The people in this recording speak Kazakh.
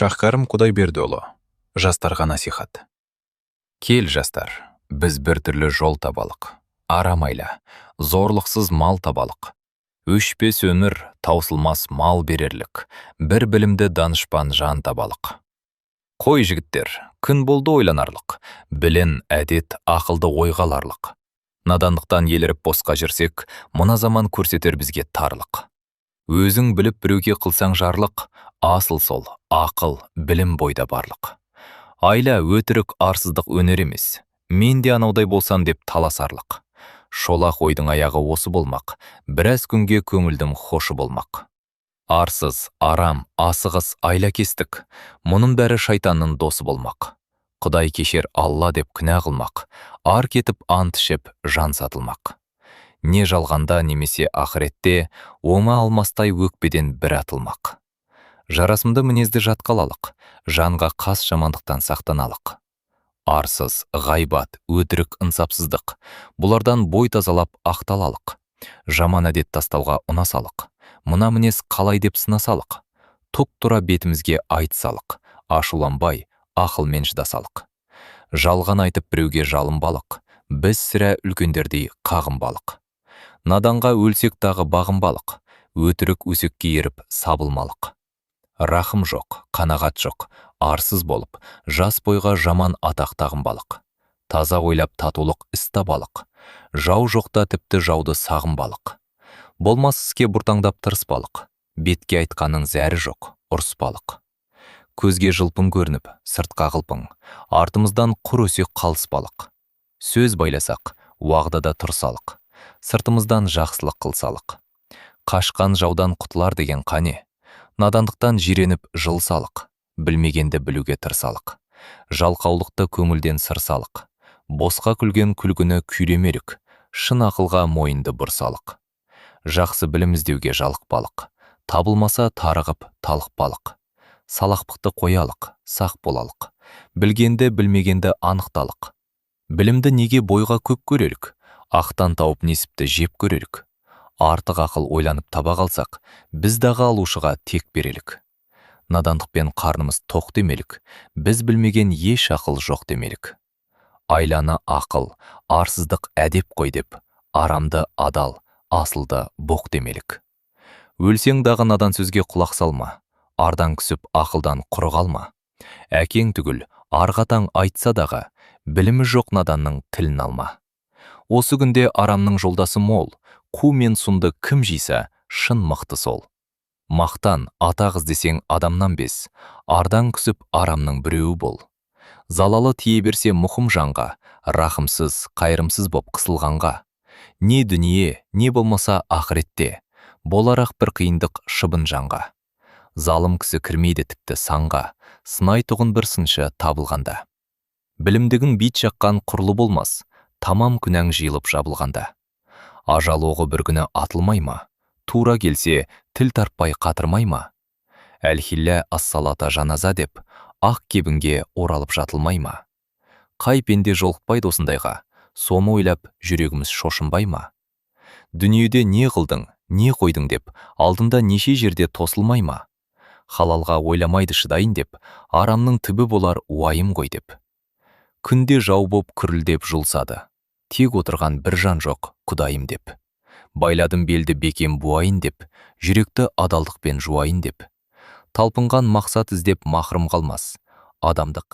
Шахкарым Құдайбердіұлы. Жастарға насихат. Кел, жастар, біз бір түрлі жол табалық. Арамайла, зорлықсыз мал табалық. Өшпес өмір, таусылмас мал берерлік. Бір білімді данышпан жан табалық. Қой жігіттер, күн болды ойланарлық. Білін, әдет, ақылды ойғаларлық. Надандықтан еліріп босқа жүрсек, мұна заман көрсетер бізге тарлық. Өзің біліп біреуге қылсаң жарлық, асыл сол, ақыл, білім бойда барлық. Айла, өтірік, арсыздық өнер емес. Мен де анаудай болсам деп таласарлық. Шолақ ойдың аяғы осы болмақ, біраз күнге көңілдің хошы болмақ. Арсыз, арам, асығыс, айлакестік, мұның бәрі шайтанның досы болмақ. Құдай кешер Алла деп күнә қылмақ, ар кетіп ант ішіп жан сатылмақ. Не жалғанда немесе ақыретте, оңа алмастай өкпеден бір атылмақ. Жарасымды мінезді жатқалалық, жанға қас жамандықтан сақтаналық. Арсыз, ғайбат, өтірік, ынсапсыздық, бұлардан бой тазалап ақталалық. Жаман әдет тастауға ұнасалық. Мұна мінез қалай деп сынасалық. Тұп тұра бетімізге айтсалық, ашуланбай, ақылмен шыдасалық. Жалған айтып біреуге жалынбалық, біз сірә үлкендердей қағынбалық. Наданға өлсек тағы бағынбалық, өтірік өсекке еріп сабылмалық. Рахым жоқ, қанағат жоқ, арсыз болып, жас бойға жаман атақ тағынбалық. Таза ойлап татулық іс табалық. Жау жоқта тіпті жауды сағынбалық. Болмас іске бұртаңдап тырыспалық. Бетке айтқанның зәрі жоқ, ұрыспалық. Көзге жылпың көрініп, сыртқа қылпың, артымыздан құр өсек қалыспалық. Сөз байласақ, уағдада тұрсалық. Сыртымыздан жақсылық қылсалық. Қашқан жаудан құтылар деген қане. Надандықтан жиреніп жылсалық. Білмегенді білуге тырсалық. Жалқаулықты көңілден сырсалық. Босқа күлген күлгіні күйремелік. Шын ақылға мойынды бұрсалық. Жақсы білім іздеуге жалықпалық. Табылмаса тарығып талықпалық. Салақпықты қоялық, сақ болалық. Білгенді білмегенді анықталық. Білімді неге бойға көп көрелік? Ақтан тауып несіпті жеп көрелік. Артық ақыл ойланып таба қалсақ, біз дағы алушыға тек берелік. Надандықпен қарнымыз тоқ демелік, біз білмеген еш ақыл жоқ демелік. Айланы ақыл, арсыздық әдеп қой деп, арамды адал, асылды боқ демелік. Өлсең дағы надан сөзге құлақ салма, ардан күсіп ақылдан құр қалма. Әкең түгіл, арғатаң айтса дағы, білімі жоқ наданның тілін алма. Осы күнде арамның жолдасы мол, қу мен сұнды кім жиса, шын мықты сол. Мақтан, атақ іздесең адамнан без, ардан күсіп арамның біреуі бол. Залалы тие берсе мұқым жанға, рахымсыз, қайырымсыз боп қысылғанға. Не дүние, не болмаса ақыретте, боларақ бір қиындық шыбын жанға. Залым кісі кірмейді тіпті санға, сынай тұғын бір сыншы табылғанда. Білімдігін бит жаққан құрлы болмас, тамам күнәң жиылып жабылғанда. Ажал оғы бір күні атылмай ма? Тура келсе, тіл тарпай қатырмай ма? Әлхилля ассалата жаназа деп, ақ кебінге оралып жатылмай ма? Қай пенде жолықпайды осындайға, соны ойлап жүрегіміз шошынбай ма? Дүниеде не қылдың, не қойдың деп, алдында неше жерде тосылмай ма? Халалға ойламайды шыдайын деп, арамның түбі болар уайым ғой деп. Күнде жау боп күрілдеп жұлсады. Тек отырған бір жан жоқ, құдайым деп. Байладым белді бекем буайын деп, жүректі адалдықпен жуайын деп. Талпынған мақсат іздеп махрым қалмас, адамдық.